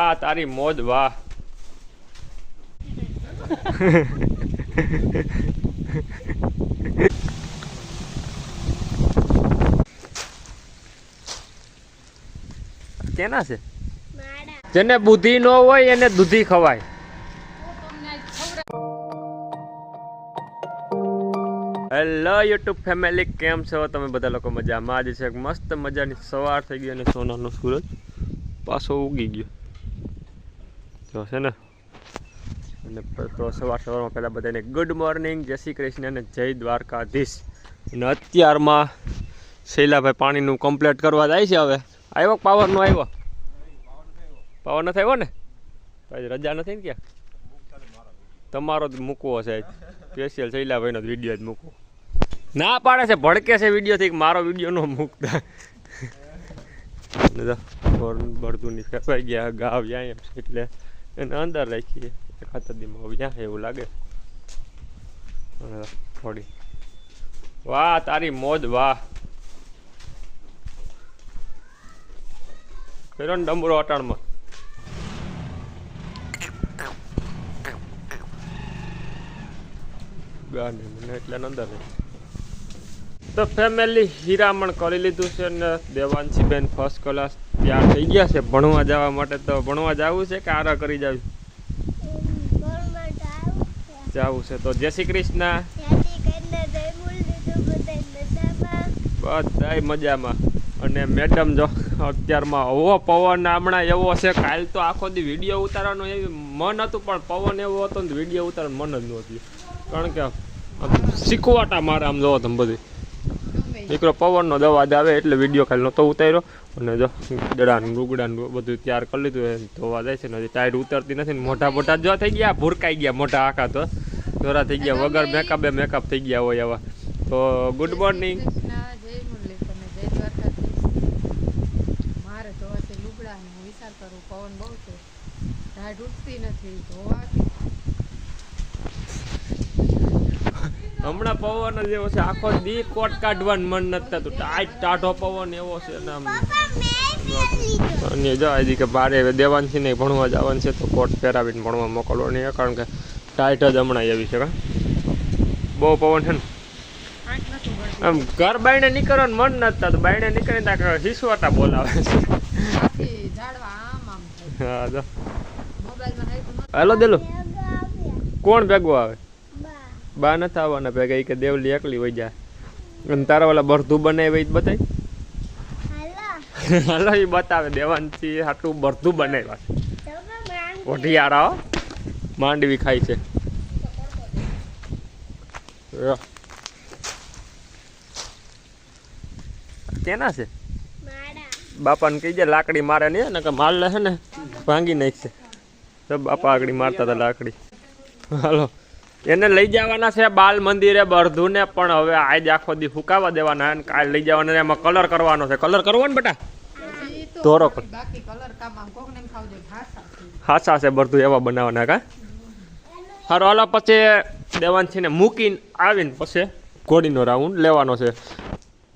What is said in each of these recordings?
આ તારી મોજ વાહ. કેના છે? જેને બુદ્ધિ ન હોય એને દૂધી ખવાય. હેલો યુટ્યુબ ફેમિલી, કેમ છો તમે બધા લોકો? મજામાં. આજે છે મસ્ત મજાની સવાર થઈ ગઈ અને સોનાનો સૂરજ પાછો ઉગી ગયો તો છે ને. અને તો સવારમાં પહેલાં બધાને ગુડ મોર્નિંગ, જય શ્રી કૃષ્ણ અને જય દ્વારકાધીશ. અને અત્યારમાં શૈલાભાઈ પાણીનું કમ્પ્લીટ કરવા જાય છે. હવે આવ્યો પાવરનો આવ્યો? પાવર નથી આવ્યો ને? રજા નથી ને? ક્યાં તમારો જ મૂકવો છે? સ્પેશિયલ શૈલાભાઈનો જ વિડીયો જ મૂકવો. ના પાડે છે, ભડકે છે વિડીયોથી, મારો વિડીયો ન મૂકતા. બળદુની ફેરવાઈ ગયા ગાવ વ્યાયામ છે એટલે એને અંદર રાખીએ. ખાતર દીમાં વ્યાં એવું લાગે થોડી. વાહ તારી મોજ વાહ. કર્યો ને ડમરો અટાણમાં. ગાને મને એટલે અંદર તો ફેમિલી હીરામણ કરી લીધું છે ને દેવાંશીબેન ફર્સ્ટ ક્લાસ તૈયાર થઈ ગયા છે ભણવા જવા માટે. તો ભણવા જવું છે કે આરા કરી જવું? જવું છે તો જય શ્રી કૃષ્ણ. બધાય મજામાં. અને મેડમ જો અત્યારમાં હવો પવન હમણાં એવો છે. કાલ તો આખો દી વિડીયો ઉતારવાનું એવી મન હતું, પણ પવન એવો હતો ને વિડીયો ઉતારવાનું મન જ નહોતું. કારણ કે શીખવાટા મારે આમ જોવો તમે બધી દીકરો પવનનો દવા આવે એટલે વિડીયો ખાલી નહોતો ઉતાર્યો. અને જો દડાનું રૂગડાનું બધું તૈયાર કરી લીધું. ધોવા જાય છે ને હજી ટાયર ઉતરતી નથી ને. મોઢા મોઢા જો થઈ ગયા, ભૂરકાઈ ગયા મોઢા આખા, તો ધોરા થઈ ગયા વગર મેકઅપે મેકઅપ થઈ ગયા હોય એવા. તો ગુડ મોર્નિંગ. હમણાં પવન જ એવો છે, આખો દી કોટ કાઢવાનું મન નથી થતું. ટાઢો પવન એવો છે ને આમ. અને જો હજી કે બારે દેવાંશી નહીં ભણવા જવાનું છે તો કોટ પહેરાવીને ભણવા મોકલવાની. કારણ કે ટાઈટ જ હમણાં એવી છે. બહુ પવન છે ને આમ. ઘર બાયણે નીકળવાનું મન નથી થતું. બાયણે નીકળીને ત્યાં હિસવાટા બોલાવે છે. હા જો હાલો દેલો. કોણ ભેગું આવે? બા નથી આવવાના ભેગા. એ કે દેવલી એકલી વહી જાય. અને તારા વાલા બરધું બનાવી બતાય. હાલો એ બતાવે. દેવાંશી હાટું બરધું બનાવ્યા છે. ઓઢિયારા માંડવી ખાય છે. કેના છે? બાપાને કહી જાય લાકડી મારે નહીં ને, કે માર લે છે ને ભાંગી નાખશે. તો બાપા આગળ મારતા હતા લાકડી. હાલો એને લઈ જવાના છે બાલ મંદિરે બરધું ને, પણ હવે આજ આખો દી ફૂકાવા દેવાના. અને કાલ લઈ જવાના એમાં કલર કરવાનો છે. કલર કરવો ને બેટા? ધોરો હાસા છે બરધું એવા બનાવવાના. કા સારું હાલો. પછી દેવાંશીને મૂકીને આવીને પછી ઘોડીનો રાઉન્ડ લેવાનો છે.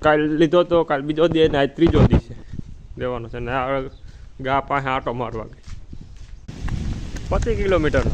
કાલ લીધો તો કાલ બીજો દી ને આજ ત્રીજો દી છે લેવાનો છે. ને ગા પાસે આટો મારવા 25 કિલોમીટર.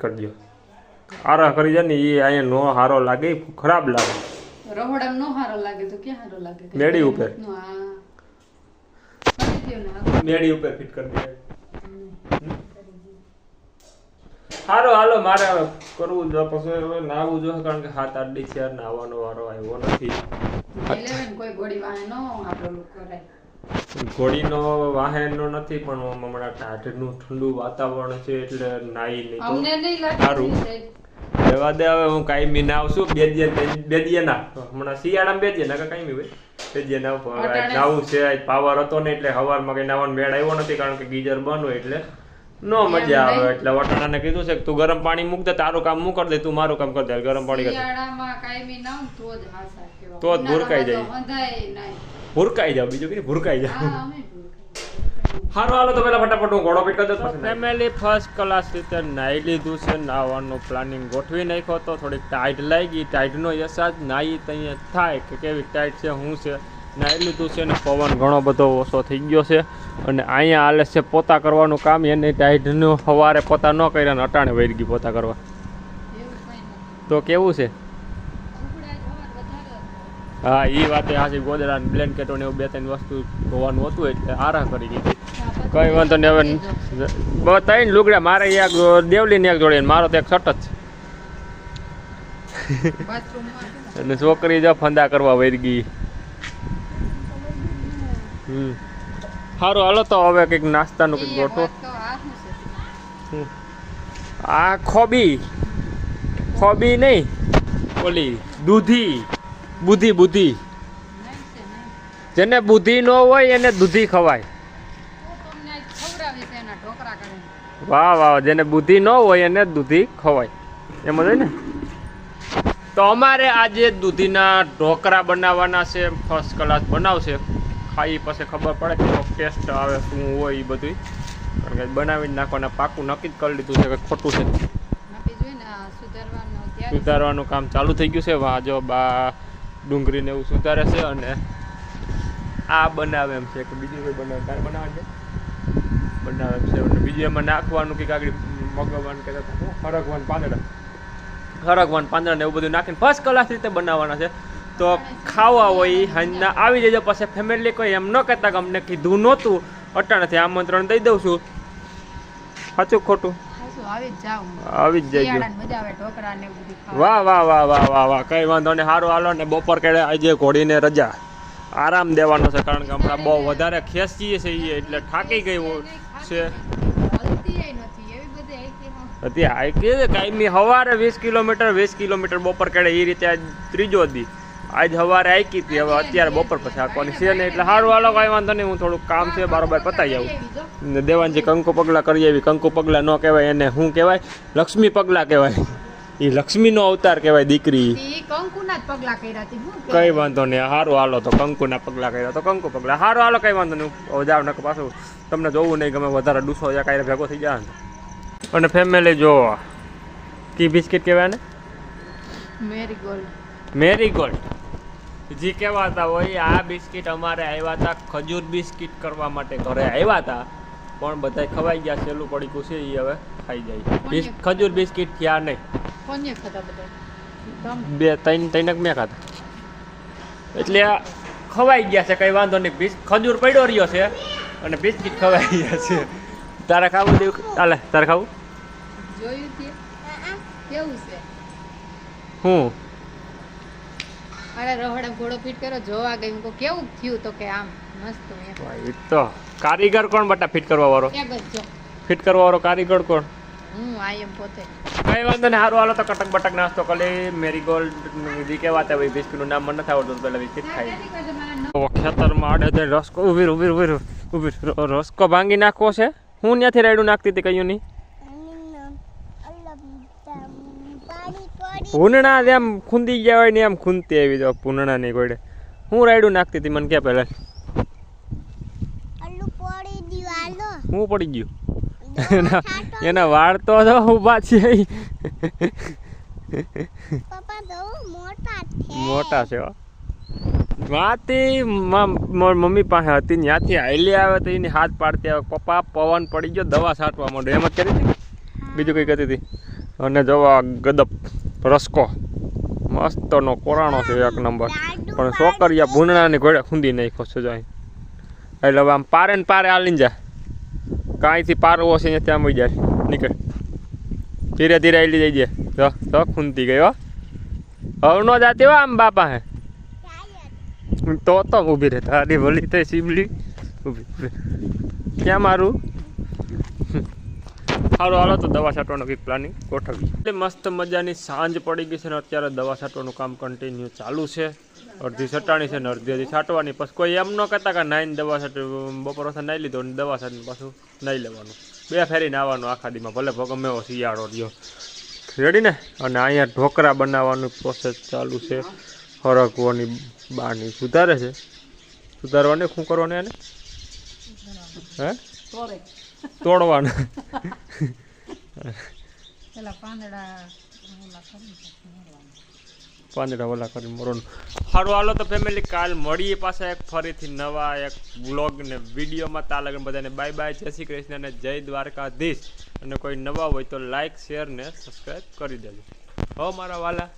કરી દો આરા કરી જાય ને એ અહીંયા નો હારો લાગે, ખરાબ લાગે. રહોડામ નો હારો લાગે તો ક્યાં હારો લાગે? મેડી ઉપર. હા મેડી ઉપર ફિટ કરી દે. સારું હાલો મારે હવે કરવું જો પછી હવે નાવું જોઈએ કારણ કે 7-8 દી છે નાવાનો વારો આવ્યો નથી. કોઈ ગોળી વાહે નો આપણો લુક કરાય. ઘોડીનો વાહનનો નથી પણ હમણાં ટાઢનું ઠંડુ વાતાવરણ છે એટલે નાઈ નહીં તો અમને નહીં લાગે સારું રહેવા દે. હવે હું કાયમી નાવ છું બે દિયે ના હમણાં શિયાળામાં બે દિયે ના કાયમી હોય બે દિયે નાવ નાવું છે. પાવર હતો ને એટલે સવારમાં કઈ નાવાનો મેળ આવ્યો નથી કારણ કે ગીઝર બંધ હોય એટલે નો મજા આવે. એટલે વટાણાને કીધું છે કે તું ગરમ પાણી મૂક દે, તારું કામ હું કરી દે, તું મારું કામ કરી દે. ગરમ પાણી કરી શિયાળામાં કાયમી નાવ તો જ હાસા કેવા તો જ ભૂરકાઈ જાય. અંધાય નહીં ભૂરકાઈ જાવ બીજું કઈ ભૂરકાઈ જાવ. હા અમે ભૂરકાઈ. હારું હાલો તો પેલા ફટાફટ હું ઘોડો પીટ કરી દઉં. ફેમિલી ફર્સ્ટ ક્લાસ રીતે નાહી લીધું છે. નાવાનું પ્લાનિંગ ગોઠવી નાખ્યો તો થોડીક ટાઈટ લાગી. ટાઈટનો અહેસાસ નાહી ત્યાં થાય કે કેવી ટાઈટ છે શું છે. નાહી લીધું છે ને પવન ઘણો બધો ઓછો થઈ ગયો છે અને અહીંયા હાલે છે પોતા કરવાનું કામ. એને ટાઈટનું સવારે પોતા ન કર્યા ને અટાણે વહી ગઈ પોતા કરવા. તો કેવું છે? હા એ વાતે હાજી ગોદડા બ્લેન્કેટો ને એવું 2-3 વસ્તુ ધોવાનું હતું એટલે આરા કરી દીધી. કઈ વાંધો નહીં. હવે 3 લુગડા મારે એક દેવલીને એક જોડી મારો તો એક શર્ટ જ છે અને છોકરી જો ફંદા કરવા વહી ગઈ. સારું હાલો તો હવે કંઈક નાસ્તાનું કંઈક ગોઠવો. આ ખોબી નહીં ઓલી દૂધી બુદ્ધિ જેને બુદ્ધિ ન હોય એને દૂધી ખવાય. વાહ જેને બુદ્ધિ ન હોય એને દૂધી ખવાય એમ જ ને. તો અમારે આજે દૂધીના ઢોકળા બનાવવાના છે. ફર્સ્ટ ક્લાસ બનાવશે. ખાઈ પછી ખબર પડે કેવો ટેસ્ટ આવે શું હોય એ બધું કારણ કે બનાવીને નાખવાના પાકું નક્કી જ કરી લીધું છે કે ખોટું છે. સુધારવાનું કામ ચાલુ થઈ ગયું છે. વાહ જો બા ડુંગળીને એવું સુધારે છે અને આ બનાવે એમ છે કે બીજું કોઈ બનાવે તારે બનાવે છે બનાવે છે અને બીજું એમાં નાખવાનું કે આગળ મગવાનું કે હરગવાન પાંદડા ને એવું બધું નાખીને ફર્સ્ટ ક્લાસ રીતે બનાવવાના છે. તો ખાવા હોય હાંજના આવી જજો. પછી ફેમિલી કોઈ એમ ન કહેતા કે અમને કીધું નહોતું અટાણેથી આમંત્રણ દઈ દઉં છું. સાચું ખોટું? આવી જ જાય. વાહ કઈ વાંધો નહીં. સારું હાલો ને બપોર કેળે આજે ઘોડીને રજા આરામ દેવાનો છે કારણ કે હમણાં બહુ વધારે ખેંચીએ છીએ એટલે થાકી ગયું છે. કાયમી સવારે 20 કિલોમીટર બપોર કેળે એ રીતે આજ ત્રીજો દી. આજ સવારે આકી હતી હવે અત્યારે બપોર પછી આંકવાની છે ને એટલે સારું હાલો કઈ વાંધો નહીં. હું થોડુંક કામ છે બરોબર પતાવી આવું. દેવાનજી કંકુ પગલા કરી આવી. કંકુ પગલા ન કહેવાય એને શું કહેવાય? લક્ષ્મી પગલા કહેવાય. એ લક્ષ્મીનો અવતાર કહેવાય દીકરી. કઈ વાંધો નહીં. સારું હાલો તો કંકુના પગલા કર્યા તો કંકુ પગલા. સારું હાલો કઈ વાંધો નહીં. જાવ ને પાછું તમને જોવું નહીં ગમે વધારે ડૂસો યા કાંઈ ભેગો થઈ જાય. અને ફેમિલી જો કી બિસ્કિટ કહેવાય ને મેરીગોલ્ડ જી કહેવાતા હોય. આ બિસ્કિટ અમારે આવ્યા હતા ખજૂર બિસ્કિટ કરવા માટે ઘરે આવ્યા હતા પણ બધા ખવાઈ ગયા. સહેલું પડીકું છે એ હવે ખાઈ જાય. ખજૂર બિસ્કિટ થયા નહીં. 2-3 મેં ખાતા એટલે ખવાઈ ગયા છે. કઈ વાંધો નહીં. ખજૂર પડ્યો રહ્યો છે અને બિસ્કિટ ખવાઈ ગયા છે. તારે ખાવું દેવું? ચાલે તારે ખાવું? હું અરે રોહડા ઘોડો ફિટ કર્યો જોવા ગઈ હું કેવું થયું તો કે આમ મસ્ત એ તો કારીગર કોણ બટા ફિટ કરવા વાળો? ફિટ કરવા વાળો કારીગર કોણ? હું આયમ પોતે. કઈ વાંધો નહીં. સારું હાલો તો કટક બટક નાસ્તો કરી. મેરીગોલ્ડ જે કહેવાતા હોય બિસ્કિટનું નામ મને નથી આવડતું પેલા બિસ્કિટ ખાઈ. ખેતરમાં આડે રસકો ઉભી રસકો ભાંગી નાખવો છે. હું ત્યાંથી રાયડું નાખતી હતી કયું નહીં પૂનણા એમ ખૂંદી ગયા હોય ને એમ ખૂંદતી આવી તો પૂનણા નહીં કોઈ. હું રાયડું નાખતી હતી મને ક્યાં પહેલા હું પડી ગયું. એના વાળ તો ઉભા છે મોટા છે. વાતી મમ્મી પાસે હતી ત્યાંથી હાઈલી આવે તો એની હાથ પાડતી આવે પપ્પા પવન પડી ગયો દવા છાંટવા માંડે એમ જ કરી હતી. બીજું કંઈ કરતી હતી. અને જવા ગદપ રસકો મસ્તનો કોરાણો છે એક નંબર પણ છોકરિયા ભૂંડણાની ઘોડે ખૂંદી નાખ્યો છે. જાય એટલે હવે આમ પારે ને પારે હાલીને જાય. કાંઈથી પારવો છે ત્યાં મળી જાય નીકળ ધીરે ધીરે આલી જઈએ જો ખૂંદી ગઈ હો હવે નો જાતી હો આમ બાપા હે તો ઊભી રહે તારી ભલી થઈ સીબલી ઊભી ક્યાં મારું સારું હાલો તો દવા છાંટવાનું કંઈક પ્લાનિંગ ગોઠવી એટલે મસ્ત મજાની સાંજ પડી ગઈ છે ને અત્યારે દવા છાંટવાનું કામ કન્ટિન્યુ ચાલુ છે અડધી છટાણી છે ને અડધી હજી છાંટવાની પછી કોઈ એમ ન કહેતા કે નાઈને દવા છાંટ બપોર વખત નાહી લીધો અને દવા છાંટીને પાછું નાહી લેવાનું 2 ફેરી નાહવાનું આખા દીમાં ભલે ગમે એવો શિયાળો રહ્યો રેડી ને અને અહીંયા ઢોકળા બનાવવાનું પ્રોસેસ ચાલુ છે હરકવાની બાની સુધારે છે સુધારવાની શું કરવાનું એને હે તોડવાનું પાંદડા ઓલા કરી મરવાનું સારું હાલો તો ફેમિલી કાલ મળીએ પાછા એક ફરીથી નવા એક વ્લોગ ને વિડીયોમાં તા લગન બધાને બાય બાય જય શ્રી કૃષ્ણ અને જય દ્વારકાધીશ અને કોઈ નવા હોય તો લાઈક શેર ને સબસ્ક્રાઈબ કરી દેજો હો મારા વાલા